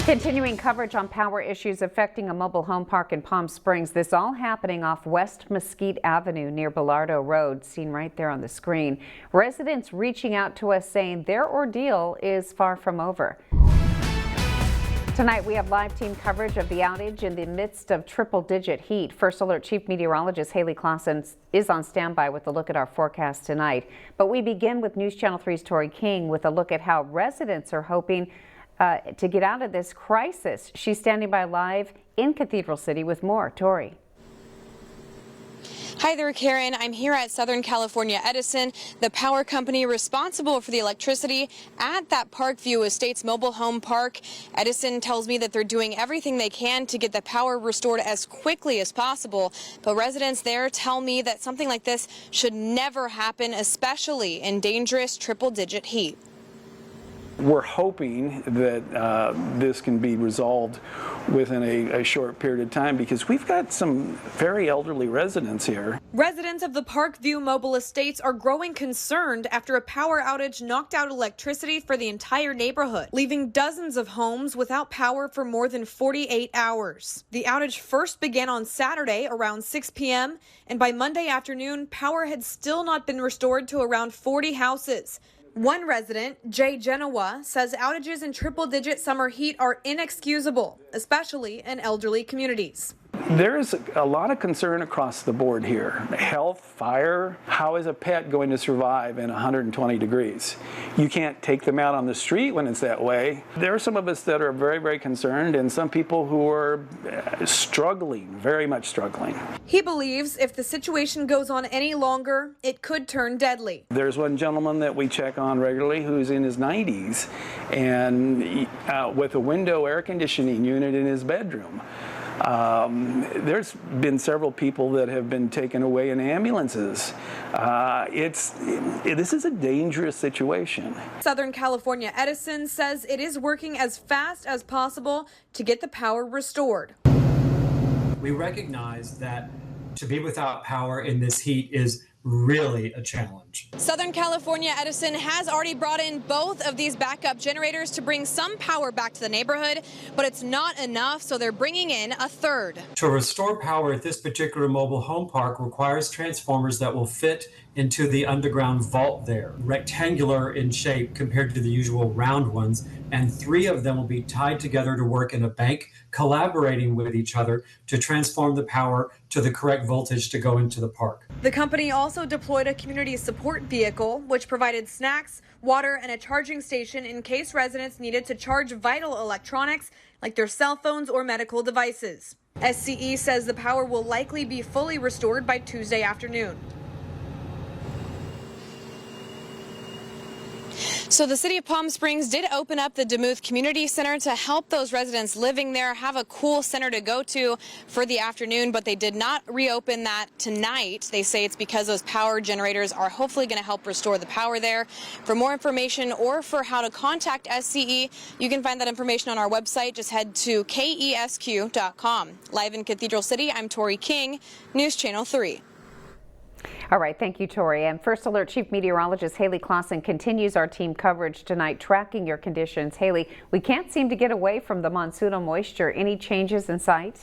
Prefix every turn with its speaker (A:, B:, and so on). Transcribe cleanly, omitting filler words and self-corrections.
A: Continuing coverage on power issues affecting a mobile home park in Palm Springs. This all happening off West Mesquite Avenue near Bellardo Road, seen right there on the screen. Residents reaching out to us saying their ordeal is far from over. Tonight we have live team coverage of the outage in the midst of triple-digit heat. First Alert Chief Meteorologist Haley Clausen is on standby with a look at our forecast tonight. But we begin with News Channel 3's Tori King with a look at how residents are hoping to get out of this crisis. She's standing by live in Cathedral City with more. Tori.
B: Hi there, Karen. I'm here at Southern California Edison, the power company responsible for the electricity at that Parkview Estates mobile home park. Edison tells me that they're doing everything they can to get the power restored as quickly as possible. But residents there tell me that something like this should never happen, especially in dangerous triple-digit heat.
C: We're hoping that this can be resolved within a short period of time because we've got some very elderly residents here.
B: Residents of the Parkview Mobile Estates are growing concerned after a power outage knocked out electricity for the entire neighborhood, leaving dozens of homes without power for more than 48 hours. The outage first began on Saturday around 6 p.m. and by Monday afternoon, power had still not been restored to around 40 houses. One resident, Jay Genoa, says outages in triple-digit summer heat are inexcusable, especially in elderly communities.
C: There is a lot of concern across the board here. Health, fire, how is a pet going to survive in 120 degrees? You can't take them out on the street when it's that way. There are some of us that are very, very concerned and some people who are struggling, very much struggling.
B: He believes if the situation goes on any longer, it could turn deadly.
C: There's one gentleman that we check on regularly who's in his 90s and with a window air conditioning unit in his bedroom. There's been several people that have been taken away in ambulances. This is a dangerous situation.
B: Southern California Edison says it is working as fast as possible to get the power restored.
D: We recognize that to be without power in this heat is really a challenge.
B: Southern California Edison has already brought in both of these backup generators to bring some power back to the neighborhood, but it's not enough, so they're bringing in a third.
D: To restore power at this particular mobile home park requires transformers that will fit into the underground vault there, rectangular in shape compared to the usual round ones, and 3 of them will be tied together to work in a bank, collaborating with each other to transform the power to the correct voltage to go into the park.
B: The company also deployed a community support vehicle, which provided snacks, water, and a charging station in case residents needed to charge vital electronics like their cell phones or medical devices. SCE says the power will likely be fully restored by Tuesday afternoon. So the city of Palm Springs did open up the Demuth Community Center to help those residents living there have a cool center to go to for the afternoon, but they did not reopen that tonight. They say it's because those power generators are hopefully going to help restore the power there. For more information or for how to contact SCE, you can find that information on our website. Just head to kesq.com. Live in Cathedral City, I'm Tori King, News Channel 3.
A: All right, thank you, Tori. And First Alert Chief Meteorologist Haley Clausen continues our team coverage tonight, tracking your conditions. Haley, we can't seem to get away from the monsoonal moisture. Any changes in sight?